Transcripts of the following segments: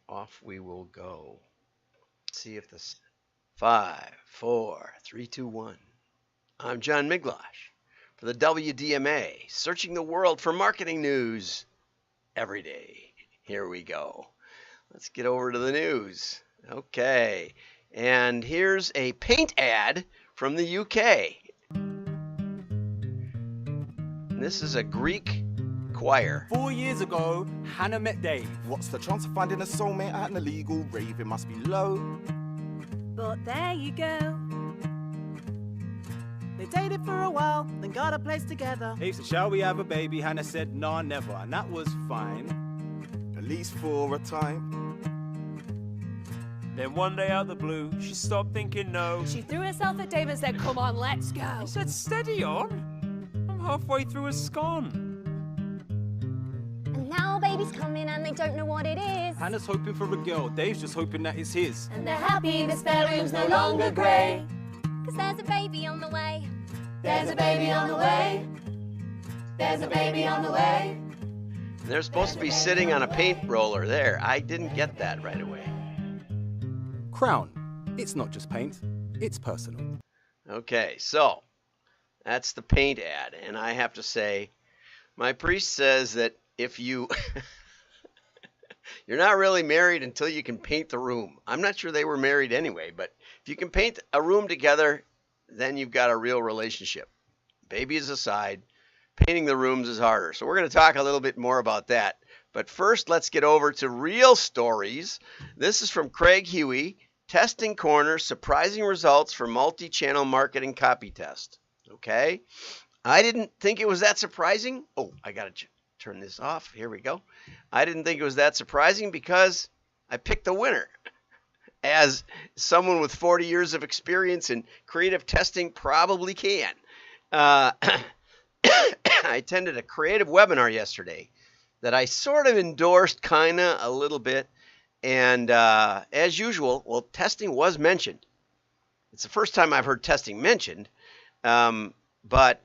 off we will go. Let's see if this 5, 4, 3, 2, 1. I'm John Miglosh for the WDMA, searching the world for marketing news every day. Here we go. Let's get over to the news. Okay. And here's a paint ad from the UK. This is a Greek choir. 4 years ago, Hannah met Dave. What's the chance of finding a soulmate at an illegal rave? It must be low. But there you go. They dated for a while, then got a place together. Dave said, shall we have a baby? Hannah said, nah, never. And that was fine. At least for a time. Then one day out of the blue, she stopped thinking no. She threw herself at Dave and said, come on, let's go. He said, steady on. I'm halfway through a scone. And now baby's coming and they don't know what it is. Hannah's hoping for a girl. Dave's just hoping that it's his. And they're happy the spare room's no longer grey. 'Cause there's a baby on the way. There's a baby on the way. There's a baby on the way. They're supposed to be sitting on a paint roller there. I didn't get that right away. Crown. It's not just paint. It's personal. Okay, so that's the paint ad. And I have to say, my priest says that if you're not really married until you can paint the room. I'm not sure they were married anyway, but if you can paint a room together, then you've got a real relationship. Babies aside, painting the rooms is harder. So we're going to talk a little bit more about that. But first, let's get over to real stories. This is from Craig Huey, Testing Corner, Surprising Results for Multi-Channel Marketing Copy Test. Okay? I didn't think it was that surprising. Oh, I got to turn this off. Here we go. I didn't think it was that surprising because I picked the winner. As someone with 40 years of experience in creative testing probably can. I attended a creative webinar yesterday that I sort of endorsed kind of a little bit. And as usual, well, testing was mentioned. It's the first time I've heard testing mentioned, but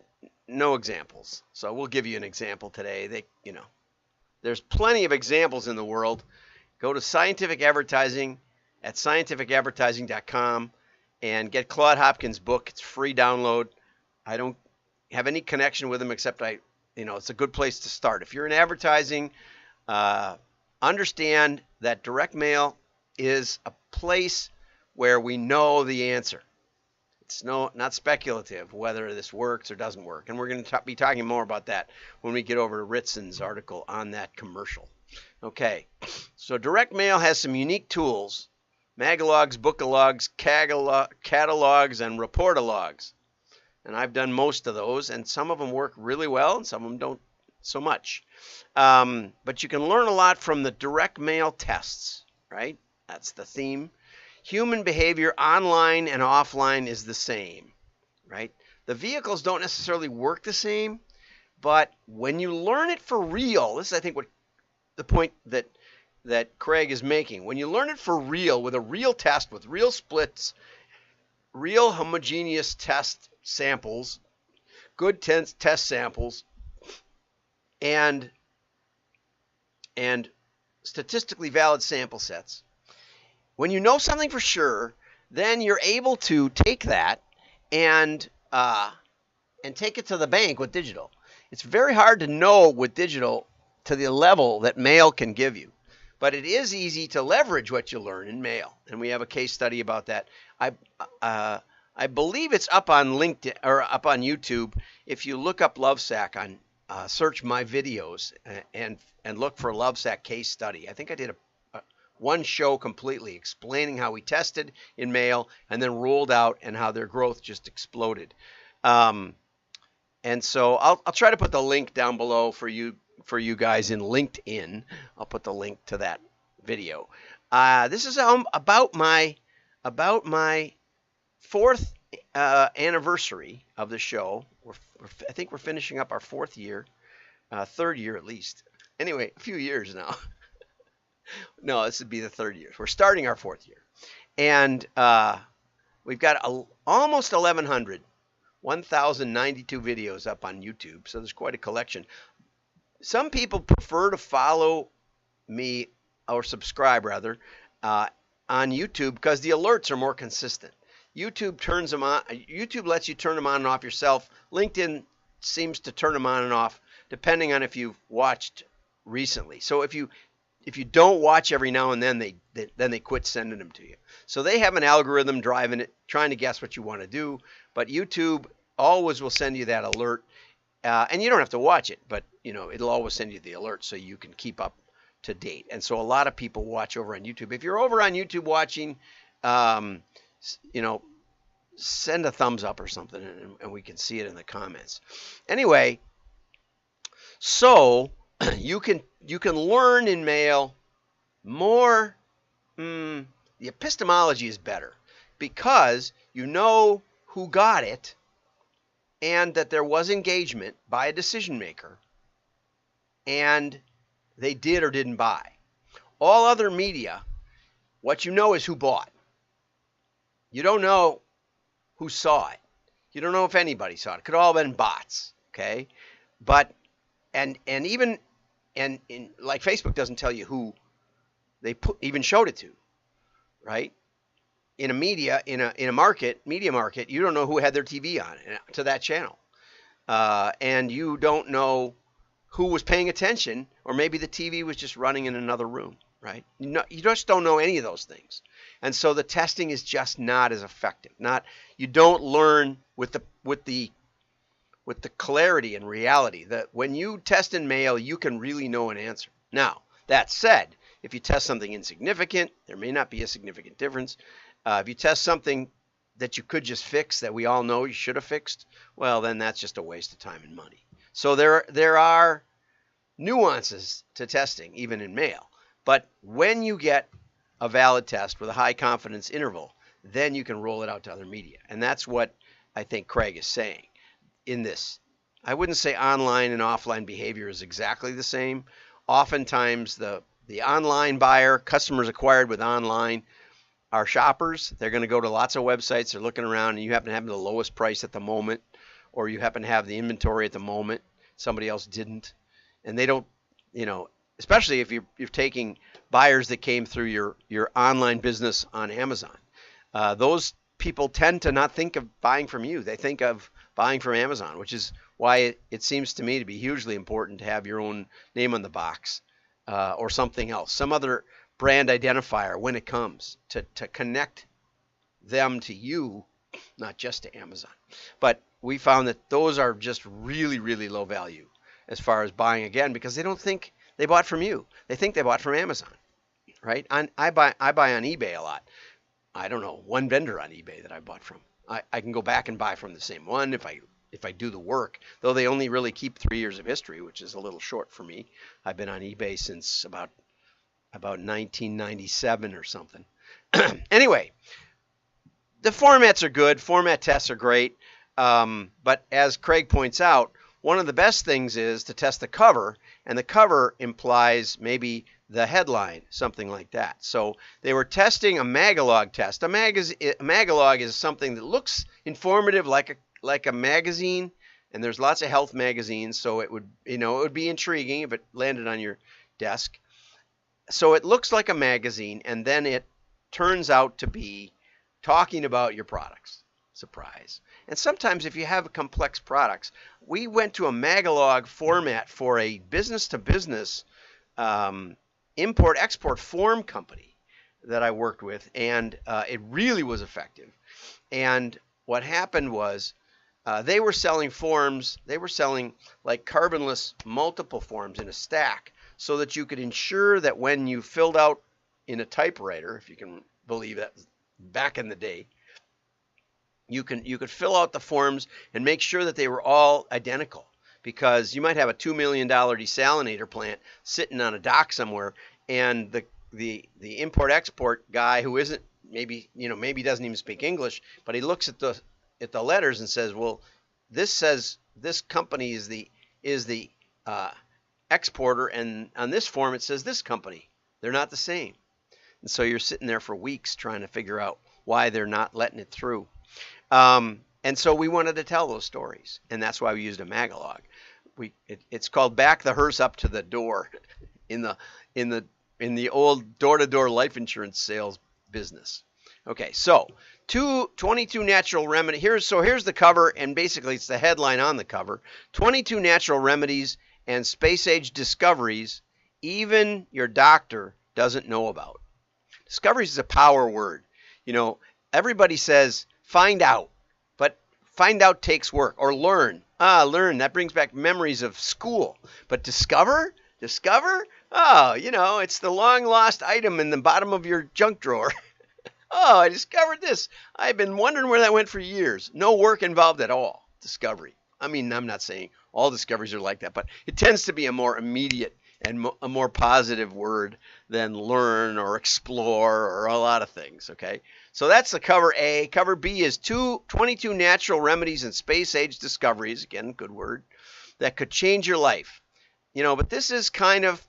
no examples. So we'll give you an example today. There's plenty of examples in the world. Go to Scientific Advertising at scientificadvertising.com and get Claude Hopkins' book. It's free download. I don't have any connection with him except it's a good place to start. If you're in advertising, understand that direct mail is a place where we know the answer. It's not speculative whether this works or doesn't work. And we're going to be talking more about that when we get over to Ritson's article on that commercial. Okay, so direct mail has some unique tools: magalogs, bookalogs, catalogs, and reportalogs. And I've done most of those, and some of them work really well, and some of them don't so much. But you can learn a lot from the direct mail tests, right? That's the theme. Human behavior online and offline is the same, right? The vehicles don't necessarily work the same, but when you learn it for real, this is, I think, what the point that Craig is making. When you learn it for real, with a real test, with real splits, real homogeneous test samples, good test samples, and statistically valid sample sets. When you know something for sure, then you're able to take that and take it to the bank with digital. It's very hard to know with digital to the level that mail can give you. But it is easy to leverage what you learn in mail, and we have a case study about that. I believe it's up on LinkedIn or up on YouTube. If you look up Lovesac on search my videos and look for Lovesac case study. I think I did one show completely explaining how we tested in mail and then rolled out and how their growth just exploded. And so I'll try to put the link down below for you guys in LinkedIn. I'll put the link to that video. This is about my fourth anniversary of the show. I think we're finishing up our fourth year, third year at least. Anyway, a few years now. No, this would be the third year. We're starting our fourth year. And we've got almost 1,092 videos up on YouTube. So there's quite a collection. Some people prefer to follow me or subscribe rather, on YouTube because the alerts are more consistent. YouTube turns them on. YouTube lets you turn them on and off yourself. LinkedIn seems to turn them on and off depending on if you've watched recently. So if you don't watch every now and then, they quit sending them to you. So they have an algorithm driving it, trying to guess what you want to do. But YouTube always will send you that alert, and you don't have to watch it, but it'll always send you the alert so you can keep up to date. And so a lot of people watch over on YouTube. If you're over on YouTube watching, send a thumbs up or something, and we can see it in the comments. Anyway, so you can learn in mail more. The epistemology is better because you know who got it and that there was engagement by a decision maker and they did or didn't buy. All other media, what you know is who bought. You don't know who saw it. You don't know if anybody saw it. It could all have been bots, okay? But and like Facebook doesn't tell you who they even showed it to, right? In a media media market, you don't know who had their TV on to that channel, and you don't know who was paying attention, or maybe the TV was just running in another room, right? You just don't know any of those things, and so the testing is just not as effective. You don't learn with the clarity and reality that when you test in mail, you can really know an answer. Now, that said, if you test something insignificant, there may not be a significant difference. If you test something that you could just fix, that we all know you should have fixed, well, then that's just a waste of time and money. So there are nuances to testing, even in mail. But when you get a valid test with a high confidence interval, then you can roll it out to other media. And that's what I think Craig is saying in this. I wouldn't say online and offline behavior is exactly the same. Oftentimes the online buyer, customers acquired with online, are shoppers. They're going to go to lots of websites. They're looking around, and you happen to have the lowest price at the moment, or you happen to have the inventory at the moment. Somebody else didn't. And they don't, especially if you're taking buyers that came through your online business on Amazon. Those people tend to not think of buying from you. They think of buying from Amazon, which is why it seems to me to be hugely important to have your own name on the box, or something else, some other brand identifier when it comes to connect them to you, not just to Amazon. But we found that those are just really, really low value as far as buying, again, because they don't think they bought from you. They think they bought from Amazon, right? I buy on eBay a lot. I don't know, one vendor on eBay that I bought from. I can go back and buy from the same one if I do the work, though they only really keep 3 years of history, which is a little short for me. I've been on eBay since about 1997 or something. Anyway, the formats are good. Format tests are great. But as Craig points out, one of the best things is to test the cover, and the cover implies maybe the headline, something like that. So they were testing a Magalog test. A Magalog is something that looks informative, like a magazine, and there's lots of health magazines, so it would be intriguing if it landed on your desk. So it looks like a magazine, and then it turns out to be talking about your products. Surprise. And sometimes if you have complex products, we went to a Magalog format for a business-to-business import-export form company that I worked with, and it really was effective. And what happened was they were selling forms. They were selling like carbonless multiple forms in a stack, so that you could ensure that when you filled out in a typewriter, if you can believe that back in the day, you could fill out the forms and make sure that they were all identical, because you might have a $2 million desalinator plant sitting on a dock somewhere, and the import-export guy who isn't maybe doesn't even speak English, but he looks at the letters and says, well, this says this company is the exporter, and on this form it says this company. They're not the same. And so you're sitting there for weeks trying to figure out why they're not letting it through. And so we wanted to tell those stories, and that's why we used a Magalog. It's called Back the Hearse Up to the Door in the in the old door-to-door life insurance sales business. Okay, so 22 natural remedies. Here's the cover, and basically it's the headline on the cover. 22 natural remedies and space-age discoveries even your doctor doesn't know about. Discoveries is a power word. You know, everybody says find out, but find out takes work. Or learn. Learn. That brings back memories of school. But discover? Oh, you know, it's the long-lost item in the bottom of your junk drawer. Oh, I discovered this. I've been wondering where that went for years. No work involved at all. Discovery. I mean, I'm not saying all discoveries are like that, but it tends to be a more immediate and a more positive word than learn or explore or a lot of things, okay? So that's the cover A. Cover B is 22 natural remedies and space-age discoveries, again, good word, that could change your life. You know, but this is kind of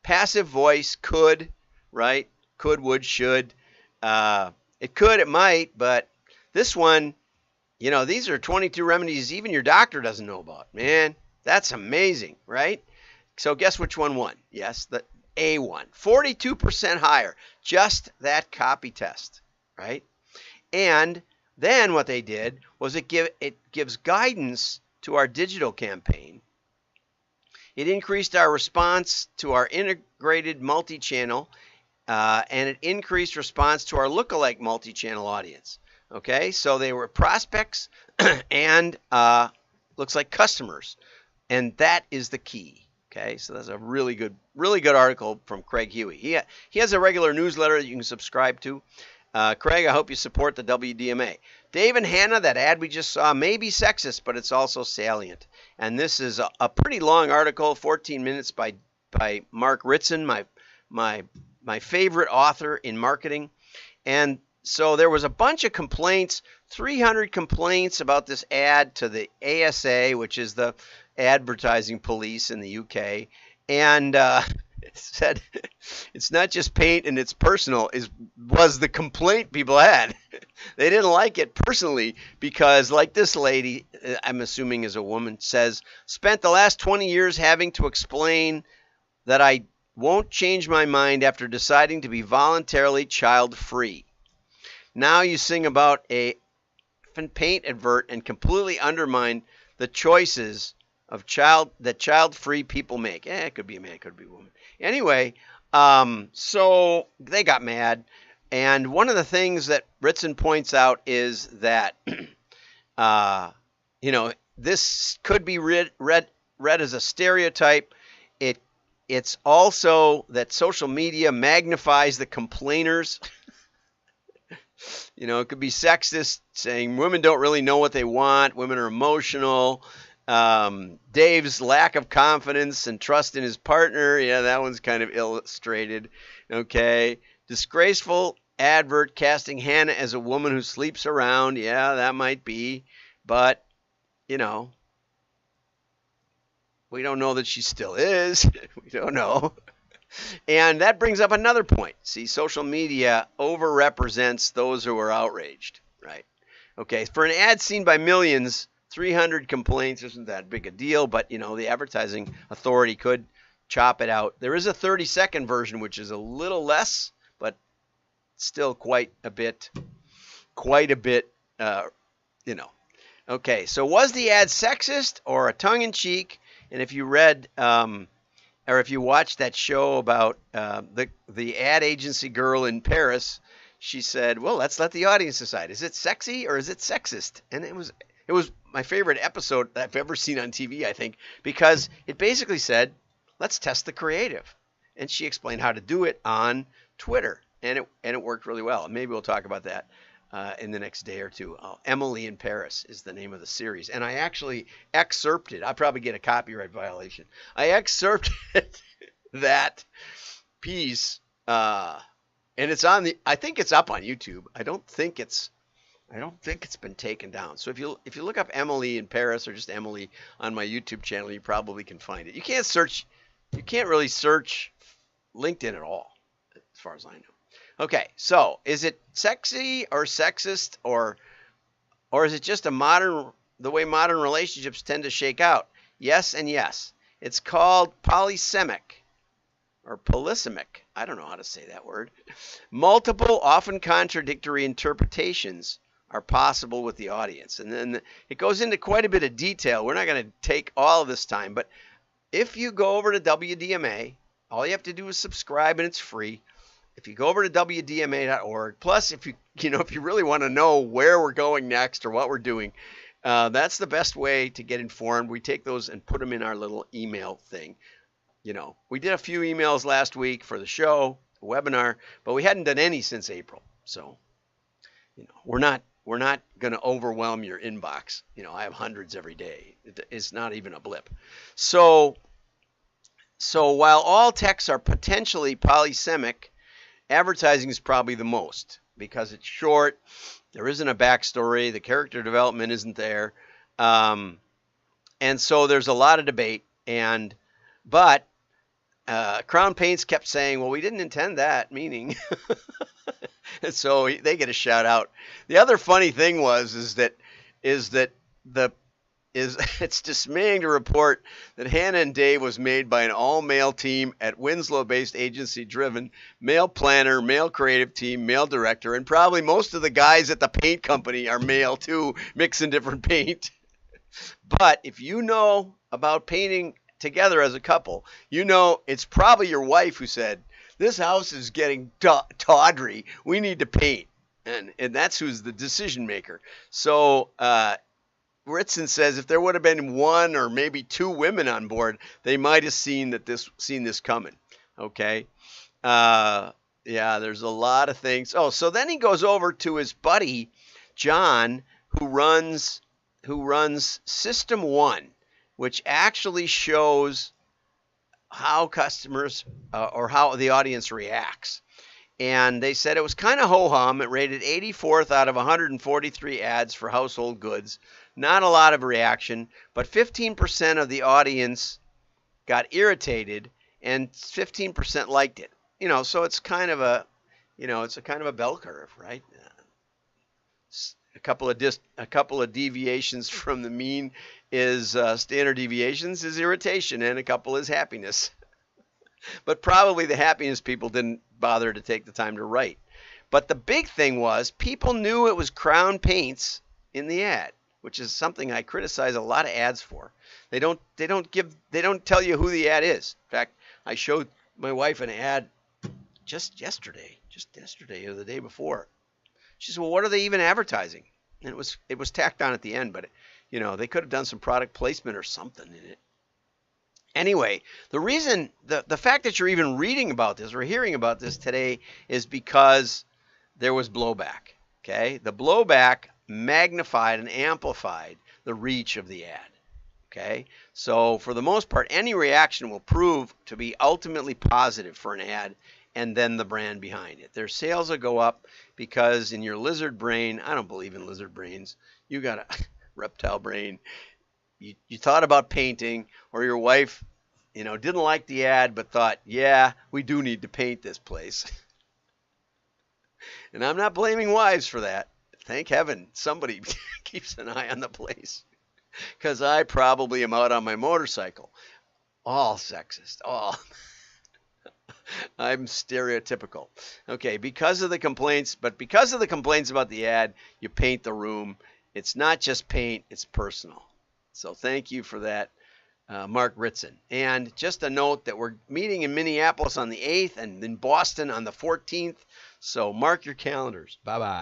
passive voice, could, right? Could, would, should. It could, it might, but this one, you know, these are 22 remedies even your doctor doesn't know about. Man, that's amazing, right? So guess which one won? Yes, the A one. 42% higher. Just that copy test, right? And then what they did was it gives guidance to our digital campaign. It increased our response to our integrated multi-channel, and it increased response to our lookalike multi-channel audience. Okay, so they were prospects and looks like customers, and that is the key. Okay, so that's a really good article from Craig Huey. He has a regular newsletter that you can subscribe to. Craig, I hope you support the WDMA. Dave and Hannah, that ad we just saw may be sexist, but it's also salient. And this is a pretty long article, 14 minutes by Mark Ritson, my favorite author in marketing. And so there was a bunch of complaints, 300 complaints about this ad to the ASA, which is the advertising police in the UK. And it said it's not just paint and it's personal, was the complaint people had. They didn't like it personally because, like this lady, I'm assuming is a woman, says, spent the last 20 years having to explain that I won't change my mind after deciding to be voluntarily child-free. Now you sing about a paint advert and completely undermine the choices of child-free people make. It could be a man, it could be a woman. Anyway, so they got mad. And one of the things that Ritson points out is that, you know, this could be read as a stereotype. It's also that social media magnifies the complainers. You know, it could be sexist, saying women don't really know what they want. Women are emotional. Dave's lack of confidence and trust in his partner. Yeah, that one's kind of illustrated. Okay. Disgraceful advert casting Hannah as a woman who sleeps around. Yeah, that might be. But, you know, we don't know that she still is. We don't know. And that brings up another point. See, social media overrepresents those who are outraged, right? Okay, for an ad seen by millions, 300 complaints isn't that big a deal, but, you know, the advertising authority could chop it out. There is a 30-second version, which is a little less, but still quite a bit, you know. Okay, so was the ad sexist or a tongue-in-cheek? And if you read or if you watched that show about the ad agency girl in Paris, she said, well, let's let the audience decide. Is it sexy or is it sexist? And it was my favorite episode I've ever seen on TV, I think, because it basically said, let's test the creative. And she explained how to do it on Twitter. And it worked really well. And maybe we'll talk about that in the next day or two. Emily in Paris is the name of the series. And I actually excerpted, I'll probably get a copyright violation. I excerpted that piece, and it's on I think it's up on YouTube. I don't think it's been taken down. So if you look up Emily in Paris or just Emily on my YouTube channel, you probably can find it. You can't really search LinkedIn at all, as far as I know. Okay, so is it sexy or sexist or is it just the way modern relationships tend to shake out? Yes and yes. It's called polysemic or polysemic. I don't know how to say that word. Multiple, often contradictory interpretations are possible with the audience. And then it goes into quite a bit of detail. We're not going to take all of this time, but if you go over to WDMA, all you have to do is subscribe and it's free. If you go over to WDMA.org, plus if you really want to know where we're going next or what we're doing, that's the best way to get informed. We take those and put them in our little email thing. We did a few emails last week for the show, the webinar, but we hadn't done any since April. So, we're not going to overwhelm your inbox. I have hundreds every day. It's not even a blip. So while all texts are potentially polysemic, advertising is probably the most because it's short. There isn't a backstory. The character development isn't there. And so there's a lot of debate. But Crown Paints kept saying, well, we didn't intend that meaning. And so they get a shout out. The other funny thing is that it's dismaying to report that Hannah and Dave was made by an all-male team at Winslow-based agency-driven, male planner, male creative team, male director, and probably most of the guys at the paint company are male too, mixing different paint. But if you know about painting together as a couple, it's probably your wife who said, this house is getting tawdry. We need to paint. And that's who's the decision maker. So Ritson says if there would have been one or maybe two women on board, they might have seen this coming. Okay. Yeah, there's a lot of things. Oh, so then he goes over to his buddy, John, who runs System 1, which actually shows how customers or how the audience reacts. And they said it was kind of ho-hum. It rated 84th out of 143 ads for household goods. Not a lot of reaction, but 15% of the audience got irritated and 15% liked it. So it's kind of a bell curve, right? A couple of deviations from the mean is standard deviations is irritation, and a couple is happiness. But probably the happiness people didn't bother to take the time to write. But the big thing was people knew it was Crown Paints in the ad, which is something I criticize a lot of ads for. They don't tell you who the ad is. In fact, I showed my wife an ad just yesterday or the day before. She said, well, what are they even advertising? And it was tacked on at the end, but they could have done some product placement or something in it. Anyway, the fact that you're even reading about this or hearing about this today is because there was blowback. Okay, the blowback magnified and amplified the reach of the ad. Okay, so for the most part, any reaction will prove to be ultimately positive for an ad, and then the brand behind it. Their sales will go up because in your lizard brain, I don't believe in lizard brains. You got a reptile brain. You thought about painting, or your wife, didn't like the ad, but thought, yeah, we do need to paint this place. And I'm not blaming wives for that. Thank heaven somebody keeps an eye on the place, because I probably am out on my motorcycle. All sexist, all. I'm stereotypical. Okay, because of the complaints about the ad, you paint the room. It's not just paint, it's personal. So thank you for that, Mark Ritson. And just a note that we're meeting in Minneapolis on the 8th and in Boston on the 14th. So mark your calendars. Bye-bye.